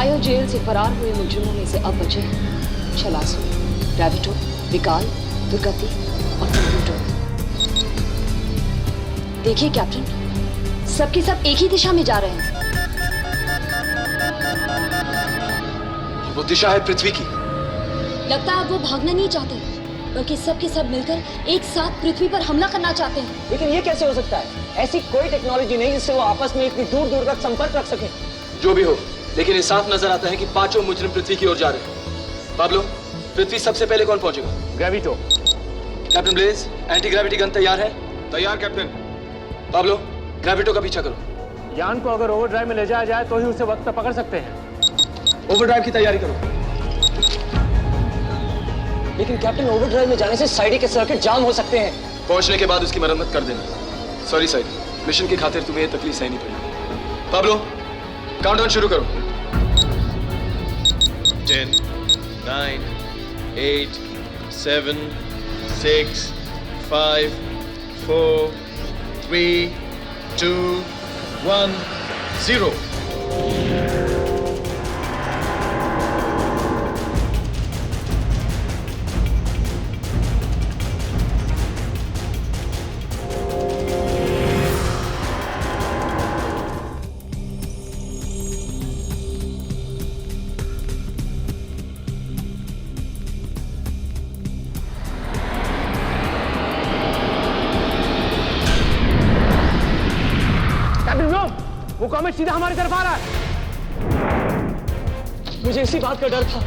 Bio jail से फरार हुए मुजरिमों में से अब बचे छलासू, ग्रेविटो, विकाल, दुर्गति और कंप्यूटर। देखिए कैप्टन, सबके सब एक ही दिशा में जा रहे हैं। वो दिशा है पृथ्वी की। लगता है अब वो भागना नहीं चाहते, बल्कि सबके सब मिलकर एक साथ पृथ्वी पर हमला करना चाहते हैं। लेकिन ये कैसे हो सकता है? ऐसी कोई टेक्नोलॉजी नहीं जिससे वो आपस में इतनी दूर दूर तक संपर्क रख सके। जो भी हो, लेकिन ये साफ नजर आता है कि पांचों मुजरिम पृथ्वी की ओर जा रहे हैं। पाब्लो, पृथ्वी सबसे पहले कौन पहुंचेगा? Gravito. Captain Blaze, anti gravity gun तैयार है? तैयार कैप्टन। पाब्लो, ग्रेविटो का पीछा करो। यान को अगर ओवरड्राइव में ले जाया जाए तो ही उसे वक्त पर पकड़ सकते हैं। ओवरड्राइव की तैयारी करो। लेकिन कैप्टन, ओवरड्राइव में जाने से साइडी के सर्किट जाम हो सकते हैं। पहुंचने के बाद उसकी मरम्मत कर देना। सॉरी साइडी, मिशन की खातिर तुम्हें ये तकलीफ सहनी पड़ी। पाब्लो, काउंटडाउन शुरू करो। 10, 9, 8, 7, 6, 5, 4, 3, 2, 1, 0। वो कॉमेट सीधा हमारी तरफ आ रहा है। मुझे इसी बात का डर था।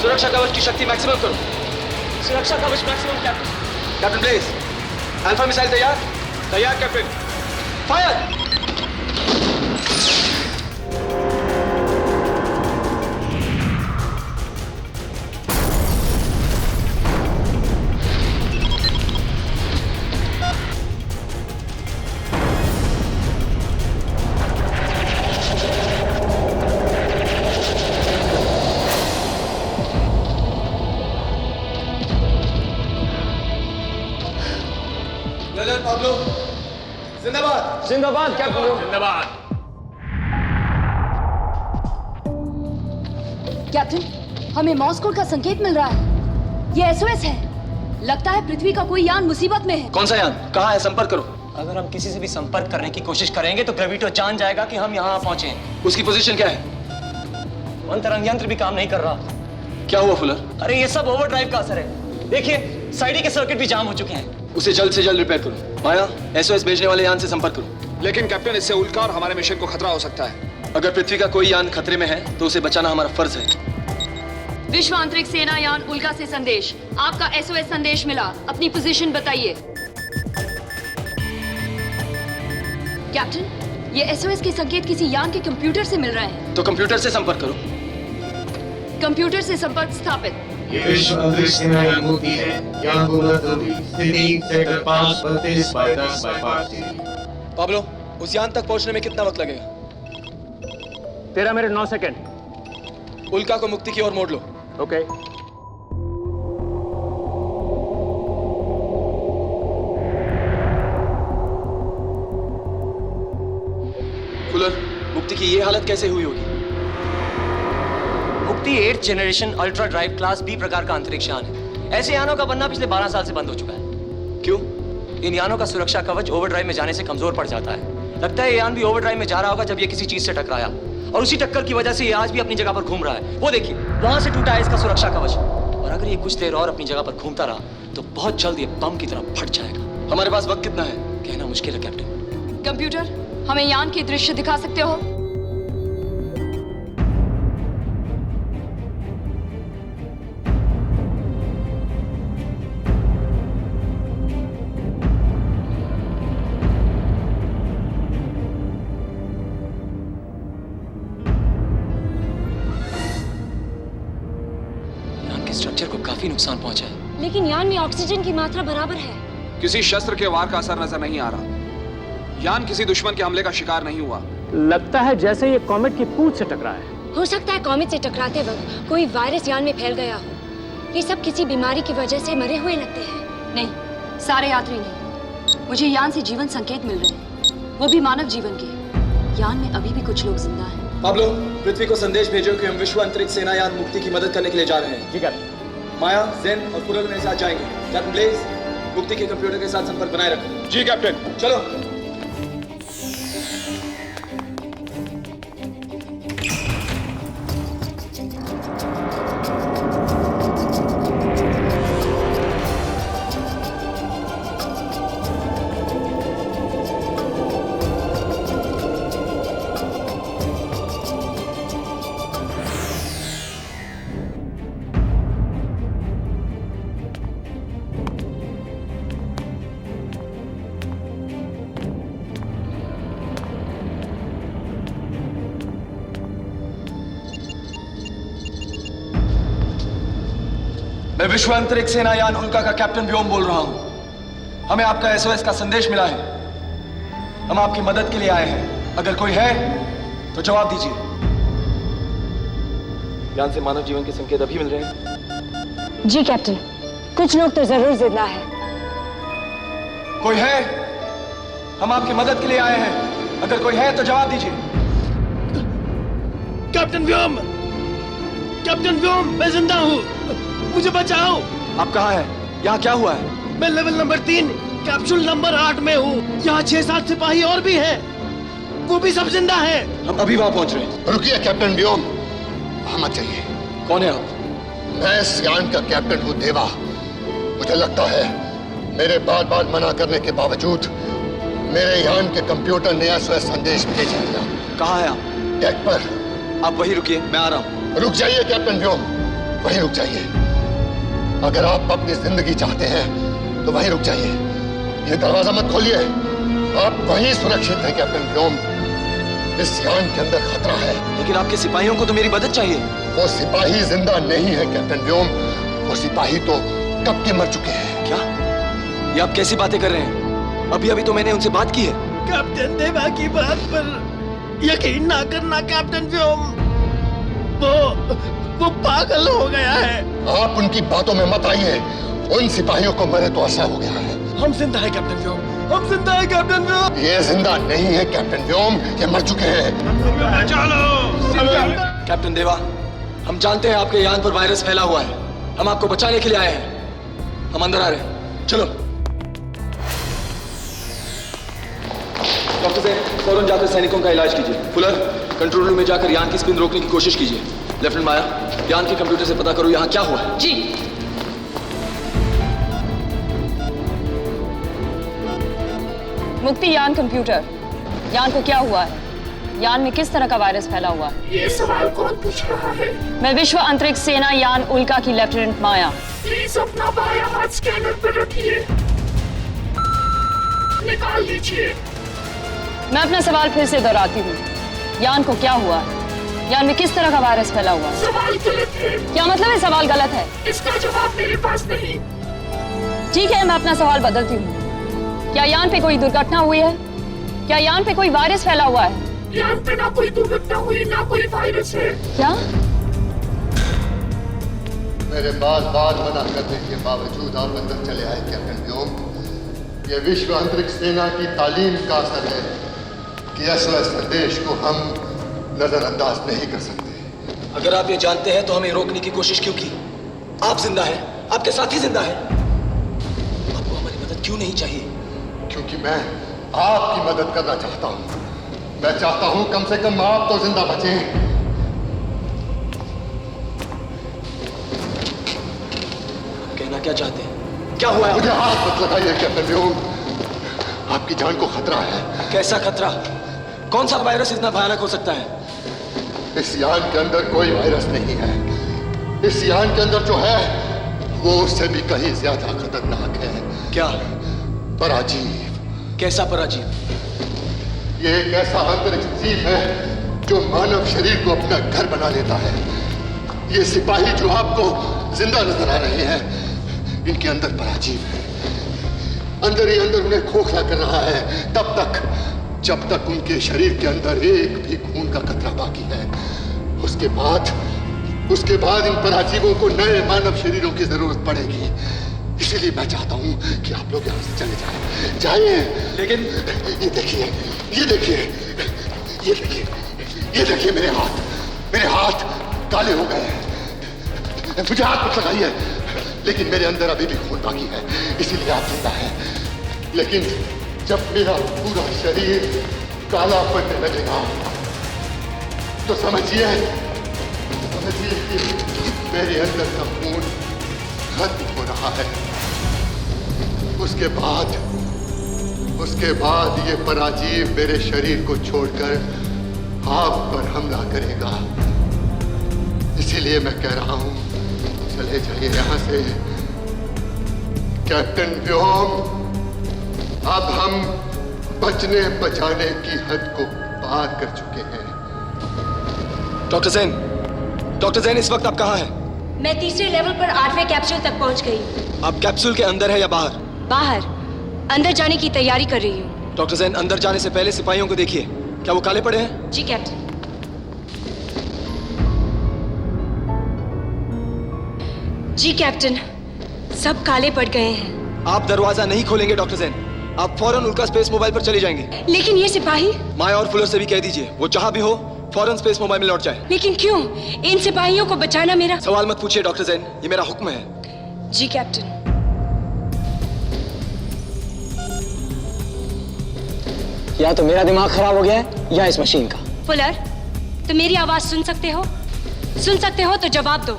सुरक्षा कवच की शक्ति मैक्सिमम करो। सुरक्षा कवच maximum captain. Captain Blaze, alpha missile तैयार? तैयार कैप्टन। फायर! पाब्लो, जिंदाबाद। जिंदाबाद कैप्टन। जिंदाबाद। कैप्टन, हमें मॉस्को का संकेत मिल रहा है। ये एसओएस है। लगता है पृथ्वी का कोई यान मुसीबत में है। कौन सा यान? कहाँ है? संपर्क करो। अगर हम किसी से भी संपर्क करने की कोशिश करेंगे तो ग्रेविटो जान जाएगा कि हम यहाँ पहुंचे हैं। उसकी पोजीशन क्या है? अंतरंग यंत्र भी काम नहीं कर रहा। क्या हुआ फुलर? अरे ये सब ओवरड्राइव का असर है। देखिए, साइडी के सर्किट भी जाम हो चुके हैं। उसे जल्द से जल्द रिपेयर करो। माया, एसओएस भेजने वाले यान से संपर्क करो। लेकिन कैप्टन, इससे उल्का और हमारे मिशन को खतरा हो सकता है। अगर पृथ्वी का कोई यान खतरे में है तो उसे बचाना हमारा फर्ज है। विश्व अंतरिक्ष सेना यान उल्का से संदेश। आपका एसओएस संदेश मिला। अपनी पोजीशन बताइए। कैप्टन, ये एसओएस के संकेत किसी यान के कंप्यूटर से मिल रहे हैं। तो कंप्यूटर से संपर्क करो। कंप्यूटर से संपर्क स्थापित। ये विश्व अंतरिक्ष सेना यान होती है। यान को स्थिति सेक्टर 5-32/10/5। पाब्लो, उस यान तक पहुंचने में कितना वक्त लगेगा? 13 मिनट 9 सेकंड। उल्का को मुक्ति की ओर मोड़ लो। ओके। फुलर, मुक्ति की ये हालत कैसे हुई होगी? मुक्ति 8th generation ultra drive class B प्रकार का अंतरिक्ष यान है। ऐसे यानों का बनना पिछले 12 साल से बंद हो चुका है। क्यों? इन यानों का सुरक्षा कवच ओवरड्राइव में जाने से कमजोर पड़ जाता है। लगता है ये यान भी ओवरड्राइव में जा रहा होगा जब ये किसी चीज से टकराया, और उसी टक्कर की वजह से ये आज भी अपनी जगह पर घूम रहा है। वो देखिए, वहां से टूटा है इसका सुरक्षा कवच, और अगर ये कुछ देर और अपनी जगह पर घूमता रहा तो बहुत जल्द ये बम की तरह फट जाएगा। हमारे पास वक्त कितना है? कहना मुश्किल है कैप्टन। कंप्यूटर, हमें यान के दृश्य दिखा सकते हो? स्ट्रक्चर को काफी नुकसान पहुंचा है। लेकिन यान में ऑक्सीजन की मात्रा बराबर है। किसी शस्त्र के वार का असर नजर नहीं आ रहा। यान किसी दुश्मन के हमले का शिकार नहीं हुआ। लगता है जैसे ये कॉमेट की पूंछ से टकरा है। हो सकता है कॉमेट से टकराते वक्त कोई वायरस यान में फैल गया हो। ये सब किसी बीमारी की वजह से मरे हुए लगते हैं। नहीं, सारे यात्री नहीं। मुझे यान से जीवन संकेत मिल रहे हैं, वो भी मानव जीवन के। यान में अभी भी कुछ लोग जिंदा हैं। पाब्लो, पृथ्वी को संदेश भेजो कि हम विश्व अंतरिक्ष सेनायान मुक्ति की मदद करने के लिए जा रहे हैं। ठीक है। माया, जेन और पुरल मेरे साथ जाएंगे। कैप्टन ब्लेज, मुक्ति के कंप्यूटर के साथ संपर्क बनाए रखो। जी कैप्टन। चलो। मैं विश्व अंतरिक्ष सेनायान उल्का का कैप्टन व्योम बोल रहा हूं। हमें आपका एसओएस का संदेश मिला है। हम आपकी मदद के लिए आए हैं। अगर कोई है तो जवाब दीजिए। यान से मानव जीवन के संकेत अभी मिल रहे हैं। जी कैप्टन, कुछ लोग तो जरूर जिंदा है। कोई है? हम आपकी मदद के लिए आए हैं। अगर कोई है तो जवाब दीजिए। कैप्टन व्योम! कैप्टन व्योम, मैं जिंदा हूँ, मुझे बचाओ। आप कहाँ हैं? यहाँ क्या हुआ है? मैं लेवल नंबर 3 कैप्सूल नंबर 8 में हूँ। यहाँ 6-7 सिपाही और भी हैं, वो भी सब जिंदा हैं। हम अभी वहाँ पहुँच रहे हैं। रुकिए कैप्टन व्योम, वहां मत जाइए। कौन है आप? मैं इस यान का कैप्टन हूँ देवा। मुझे लगता है मेरे बार बार मना करने के बावजूद मेरे यान के कंप्यूटर ने एसओएस संदेश भेज दिया। कहाँ है आप? डेक पर। आप वहीं रुकिए, मैं आ रहा हूँ। रुक जाइए कैप्टन व्योम, वहीं रुक जाइए। अगर आप अपनी जिंदगी चाहते हैं तो वहीं रुक जाइए। ये दरवाजा मत खोलिए, आप वहीं सुरक्षित हैं कैप्टन व्योम। इस यान के अंदर खतरा है। लेकिन आपके सिपाहियों को तो मेरी मदद चाहिए। वो सिपाही जिंदा नहीं है कैप्टन व्योम, वो सिपाही तो कब के मर चुके हैं। क्या? ये आप कैसी बातें कर रहे हैं? अभी अभी तो मैंने उनसे बात की है। कैप्टन देवा की बात पर यकीन ना करना कैप्टन व्योम, वो पागल हो गया है। आप उनकी बातों में मत आइए। उन सिपाहियों को मरे तो ऐसा हो गया है। हम जिंदा है कैप्टन व्योम, हम जिंदा है कैप्टन व्योम। ये जिंदा नहीं है कैप्टन व्योम, ये मर चुके हैं। कैप्टन देवा, हम जानते हैं आपके यान पर वायरस फैला हुआ है। हम आपको बचाने के लिए आए हैं। हम अंदर आ रहे हैं, चलो। डॉक्टर सेन, फौरन जाकर सैनिकों का इलाज कीजिए। फुलर, कंट्रोल रूम में जाकर यान की स्पिन रोकने की कोशिश कीजिए। लेफ्टिनेंट माया, यान के कंप्यूटर से पता करो यहाँ क्या हुआ है। जी। मुक्ति यान कंप्यूटर, यान को क्या हुआ है? यान में किस तरह का वायरस फैला हुआ है? ये सवाल कौन पूछ रहा है? मैं विश्व अंतरिक्ष सेना यान उल्का की लेफ्टिनेंट माया। प्लीज अपना बायां हाथ स्कैनर पर रखिए, निकाल लीजिए। मैं अपना सवाल फिर से दोहराती हूँ, यान को क्या हुआ है? यान में किस तरह का वायरस फैला हुआ है? सवाल गलत है। क्या मतलब है सवाल गलत है? इसका जवाब मेरे पास नहीं। ठीक है, मैं अपना सवाल बदलती हूँ। क्या यान पे कोई दुर्घटना हुई है? क्या यान पे कोई वायरस फैला हुआ है? यान पे ना कोई दुर्घटना हुई, ना कोई वायरस है। क्या? मेरे बार बार मना करने के बावजूद आप अंदर चले आए कैप्टन व्योम। ये विश्व अंतरिक्ष सेना की तालीम का असर है कि एसओएस संदेश को हम नजरअंदाज नहीं कर सकते। अगर आप ये जानते हैं तो हमें रोकने की कोशिश क्यों की? आप जिंदा हैं, आपके साथी जिंदा हैं। आपको हमारी मदद क्यों नहीं चाहिए? क्योंकि मैं आपकी मदद करना चाहता हूं। मैं चाहता हूं कम से कम आप तो जिंदा बचें। कहना क्या चाहते हैं? क्या हुआ है? मुझे हाथ मत लगाइए कैप्टन व्योम, आपकी जान को खतरा है। कैसा खतरा? कौन सा वायरस इतना भयानक हो सकता है? इस यान के अंदर कोई वायरस नहीं है। इस यान के अंदर जो है वो उससे भी कहीं ज्यादा खतरनाक है। क्या? पराजीव। कैसा पराजीव? ये एक ऐसा अंतरिक्ष जीव है जो मानव शरीर को अपना घर बना लेता है। ये सिपाही जो आपको जिंदा नजर आ रहे हैं, इनके अंदर पराजीव है। अंदर ही अंदर उन्हें खोखला कर रहा है, तब तक जब तक उनके शरीर के अंदर एक भी खून का कतरा बाकी है, उसके बाद इन पराजीवों को नए मानव शरीरों की जरूरत पड़ेगी। इसीलिए मैं चाहता हूं कि आप लोग यहां से चले जाएं। जाइए। लेकिन ये देखिए, ये देखिए, ये देखिए, ये देखिए, मेरे हाथ काले हो गए हैं। मुझे हाथ मत लगाइए, लेकिन मेरे अंदर अभी भी खून बाकी है, इसीलिए आप जिंदा हैं। लेकिन जब मेरा पूरा शरीर काला पड़ने लगेगा तो समझिए कि मेरे अंदर का खून खत्म हो रहा है। उसके बाद ये पराजीव मेरे शरीर को छोड़कर आप पर हमला करेगा। इसीलिए मैं कह रहा हूं, चले जाइए यहां से। कैप्टन व्योम, अब हम बचने बचाने की हद को पार कर चुके हैं। डॉक्टर जैन, इस वक्त आप कहाँ हैं? मैं तीसरे लेवल पर 8वें कैप्सूल तक पहुंच गई। आप कैप्सूल के अंदर है या बाहर? बाहर, अंदर जाने की तैयारी कर रही हूँ। डॉक्टर जैन, अंदर जाने से पहले सिपाहियों को देखिए, क्या वो काले पड़े हैं? जी कैप्टन। जी कैप्टन, सब काले पड़ गए हैं। आप दरवाजा नहीं खोलेंगे डॉक्टर जैन, आप फौरन उल्का स्पेस मोबाइल पर चले जाएंगे। लेकिन ये सिपाही? माया और फुलर से भी कह दीजिए, वो जहां भी हो फौरन स्पेस मोबाइल में लौट जाए। लेकिन क्यों? इन सिपाहियों को बचाना मेरा सवाल मत पूछिए डॉक्टर जैन, ये मेरा हुक्म है। जी कैप्टन। या तो मेरा दिमाग खराब हो गया है या इस मशीन का। फुलर, तुम मेरी आवाज सुन सकते हो? सुन सकते हो तो जवाब दो।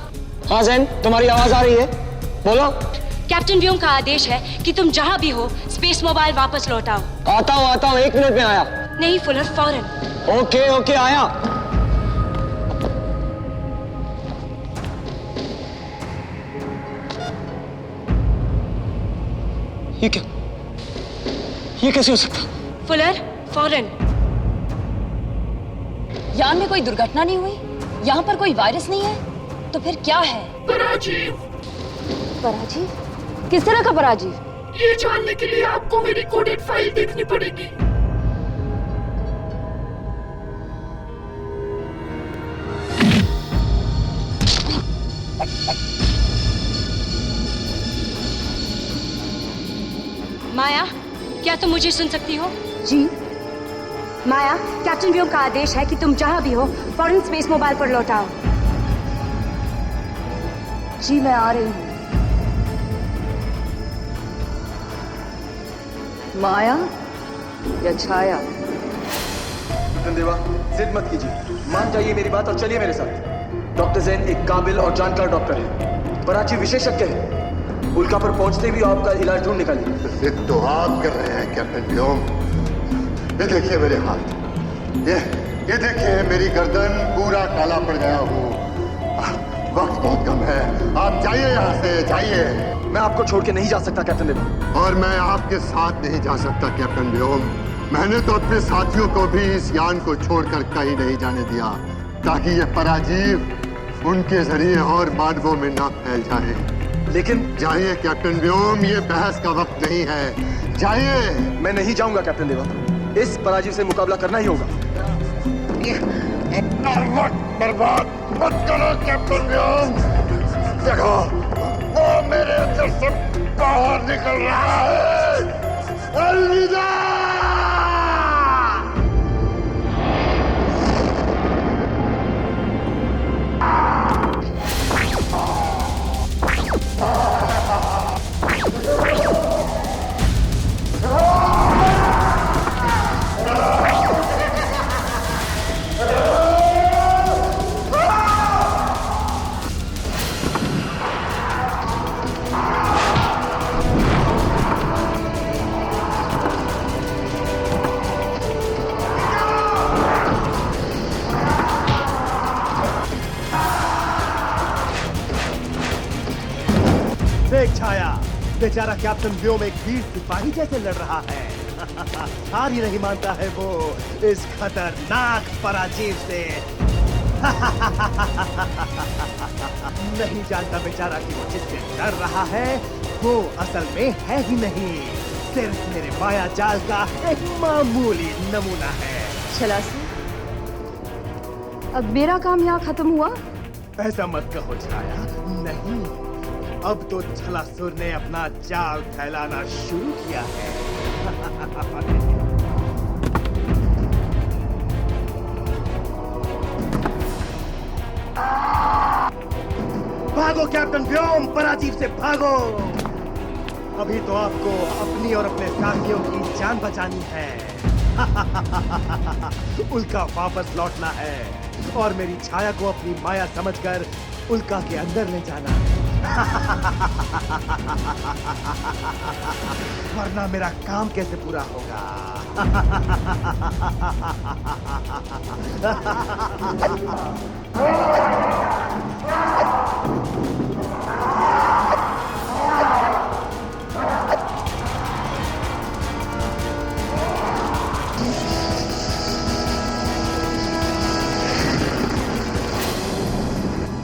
हाँ जैन, तुम्हारी आवाज आ रही है, बोलो। कैप्टन व्योम का आदेश है कि तुम जहां भी हो स्पेस मोबाइल वापस लौटाओ। आता हूँ 1 मिनट में आया। नहीं फुलर, फौरन। ओके आया। ये कैसे हो सकता? फुलर, फौरन। यान में कोई दुर्घटना नहीं हुई, यहाँ पर कोई वायरस नहीं है, तो फिर क्या है? पराजीव। पराजीव? किस तरह का पराजीव? ये जानने के लिए आपको मेरी कोडेड फाइल देखनी पड़ेगी। माया, क्या तुम मुझे सुन सकती हो? जी माया, कैप्टन व्योम का आदेश है कि तुम जहां भी हो फौरन स्पेस मोबाइल पर लौटाओ। जी मैं आ रही हूँ। माया या छाया? देवा, जिद मत कीजिए, मान जाइए मेरी बात और चलिए मेरे साथ। डॉक्टर जैन एक काबिल और जानकार डॉक्टर है, पराची विशेषज्ञ है। उल्का पर पहुंचते भी आपका इलाज ढूंढ निकालिए। जिद तो आप कर रहे हैं कैप्टन व्योम। ये देखिए मेरे हाथ, ये देखिए मेरी गर्दन, पूरा काला पड़ गया हूँ। वक्त बहुत कम है, आप जाइए यहाँ से, जाइए। मैं आपको छोड़ के नहीं जा सकता कैप्टन देवा। और मैं आपके साथ नहीं जा सकता कैप्टन व्योम। मैंने तो अपने साथियों को भी इस यान को छोड़कर कहीं नहीं जाने दिया, ताकि ये पराजीव उनके जरिए और मानवों में ना फैल जाए। लेकिन जाइए कैप्टन व्योम, ये बहस का वक्त नहीं है, जाइए। मैं नहीं जाऊंगा कैप्टन देवा, इस पराजीव से मुकाबला करना ही होगा। अपना वक्त बर्बाद मत करो कैप्टन व्योम। देखो, वो मेरे अंदर से बाहर निकल रहा है। अलविदा। देख छाया, बेचारा कैप्टन व्योम एक वीर सिपाही जैसे लड़ रहा है। हार ही नहीं मानता है वो इस खतरनाक पराजीव से। नहीं जानता बेचारा कि वो जिससे डर रहा है वो असल में है ही नहीं। सिर्फ मेरे माया जाल का एक मामूली नमूना है। छलासू, अब मेरा काम यहाँ खत्म हुआ? ऐसा मत कहो छाया, नहीं, अब तो छलासुर ने अपना जाल फैलाना शुरू किया है। भागो कैप्टन व्योम, पराजीव से भागो। अभी तो आपको अपनी और अपने साथियों की जान बचानी है। उल्का वापस लौटना है और मेरी छाया को अपनी माया समझकर उल्का के अंदर ले जाना है। वरना मेरा काम कैसे पूरा होगा?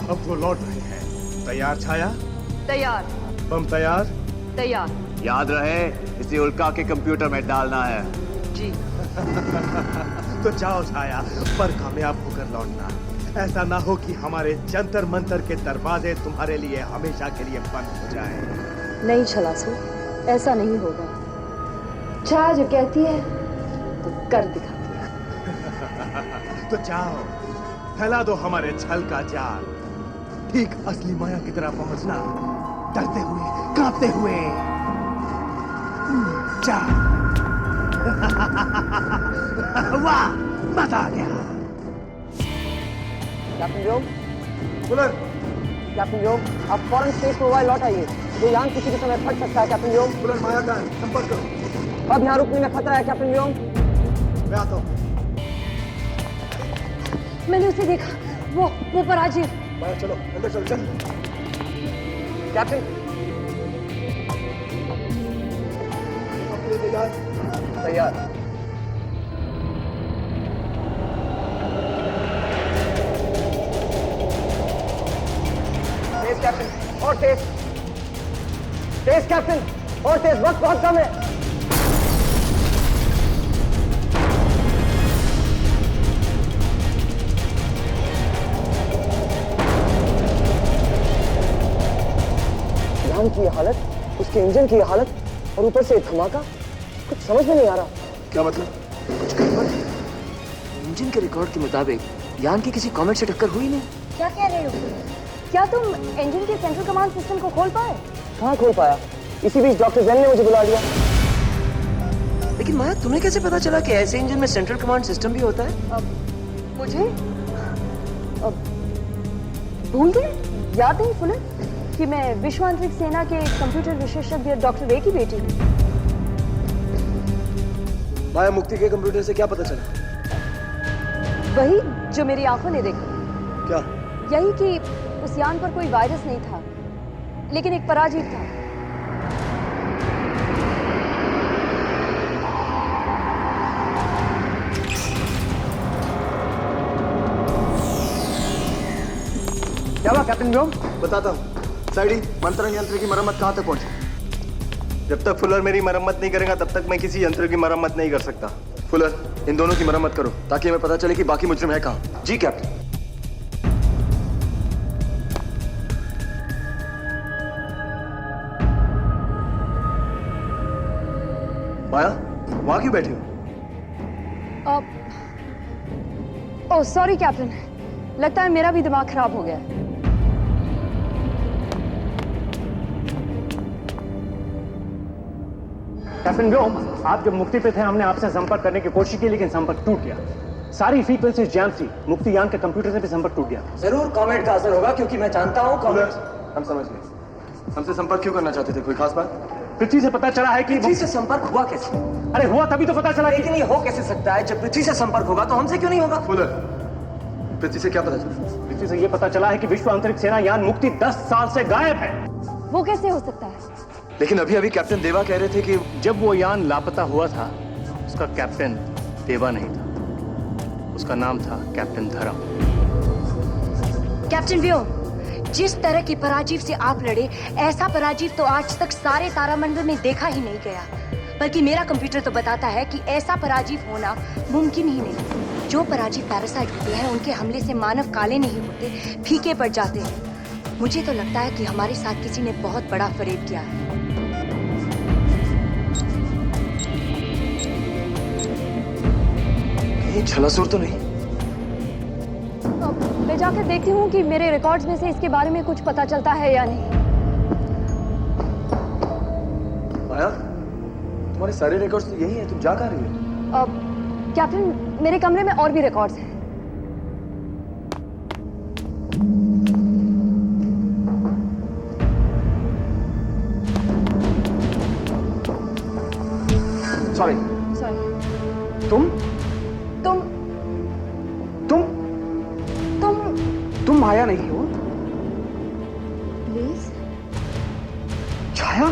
अब वो लौट रहे हैं। तैयार छाया? तैयार। बम तैयार? तैयार। याद रहे, इसे उल्का के कंप्यूटर में डालना है। जी। तो जाओ छाया, पर कामयाब होकर लौटना। ऐसा ना हो कि हमारे जंतर मंतर के दरवाजे तुम्हारे लिए हमेशा के लिए बंद हो जाए। नहीं छलासू, ऐसा नहीं होगा। छाया जो कहती है तो कर दिखाती है। तो जाओ, फैला दो हमारे छल का जाल। ठीक असली माया की तरह पहुंचना, डरते हुए, कांपते हुए। जाओ। वाह, मजा आ गया। कैप्टन व्योम, बुलर। कैप्टन व्योम, आप फौरन स्पेस मोबाइल लौट आइए। ये यान किसी भी समय फट सकता है कैप्टन व्योम। बुलर, माया का है, संपर्क करो। अब यहाँ रुकने में खतरा है कैप्टन व्योम। मैं आता हूँ। मैंने उसे देखा, वो पराजीव। माया चलो, अंदर चलो, चल। कैप्टन। तैयार। तेज कैप्टन, और तेज। तेज कैप्टन, और तेज, वक्त बहुत कम है। यान की ये हालत, उसके इंजन की ये हालत, और ऊपर से धमाका, कुछ समझ में नहीं आ रहा। क्या मतलब? कुछ गड़बड़? इंजन के रिकॉर्ड के मुताबिक यान की किसी कॉमेट से टक्कर हुई नहीं। क्या कह रहे हो? क्या तुम इंजन के सेंट्रल कमांड सिस्टम को खोल पाए? कहाँ खोल पाया? इसी बीच डॉक्टर जैन ने मुझे बुला लिया। लेकिन माया, तुम्हें कैसे पता चला कि ऐसे इंजन में सेंट्रल कमांड सिस्टम भी होता है? मुझे भूल गए? याद नहीं फुलर कि मैं विश्व अंतरिक्ष सेना के कंप्यूटर विशेषज्ञ डॉक्टर रे की बेटी हूँ। माया, मुक्ति के कंप्यूटर से क्या पता चला? वही जो मेरी आंखों ने देखा। क्या? यही कि उस यान पर कोई वायरस नहीं था, लेकिन एक पराजीव था। क्या हुआ कैप्टन व्योम? बताता हूँ। साइडी, मंत्रण यंत्र की मरम्मत कहाँ तक पहुंची? जब तक फुलर मेरी मरम्मत नहीं करेगा तब तक मैं किसी यंत्र की मरम्मत नहीं कर सकता। फुलर, इन दोनों की मरम्मत करो ताकि हमें पता चले कि बाकी मुजरिम है कहाँ। जी कैप्टन। माया, वहां क्यों बैठी हो? ओह सॉरी कैप्टन, लगता है मेरा भी दिमाग खराब हो गया। कैप्टन व्योम, आप जब मुक्ति पे थे हमने आपसे संपर्क करने की कोशिश की, लेकिन संपर्क टूट गया। सारी फ्रीक्वेंसीज जैम थी। मुक्ति यान के कंप्यूटर से भी संपर्क टूट गया। जरूर कॉमेट का असर होगा, क्योंकि मैं जानता हूँ कॉमेट। हम समझ गए। हमसे संपर्क क्यों करना चाहते थे? कोई खास बात? पृथ्वी से पता चला है कि पृथ्वी से संपर्क हुआ कैसे? अरे हुआ तभी तो पता चला। लेकिन ये हो कैसे सकता है? जब पृथ्वी से संपर्क होगा तो हमसे क्यों नहीं होगा? फुलर, पृथ्वी से क्या पता चला? पृथ्वी से ये पता चला है कि विश्व अंतरिक्ष सेना यान मुक्ति 10 साल से गायब है। वो कैसे हो सकता है? लेकिन अभी कैप्टन देवा कह रहे थे कि जब वो यान लापता हुआ था उसका कैप्टन देवा नहीं था, उसका नाम था कैप्टन धर्म। कैप्टन व्योम, जिस तरह की पराजीव से आप लड़े, ऐसा पराजीव तो आज तक सारे तारामंडल में देखा ही नहीं गया। बल्कि मेरा कंप्यूटर तो बताता है कि ऐसा पराजीव होना मुमकिन ही नहीं। जो पराजीव पैरासाइट होते हैं उनके हमले से मानव काले नहीं होते, फीके पड़ जाते हैं। मुझे तो लगता है कि हमारे साथ किसी ने बहुत बड़ा फरेब किया है। ये छलासुर तो नहीं? मैं जाकर देखती हूँ कि मेरे रिकॉर्ड्स में से इसके बारे में कुछ पता चलता है या नहीं। माया, तुम्हारे सारे रिकॉर्ड्स तो यही हैं, तुम जा कहाँ रही हो? कैप्टन, मेरे कमरे में और भी रिकॉर्ड्स हैं। सॉरी। तुम तुम माया नहीं हो? प्लीज। छाया?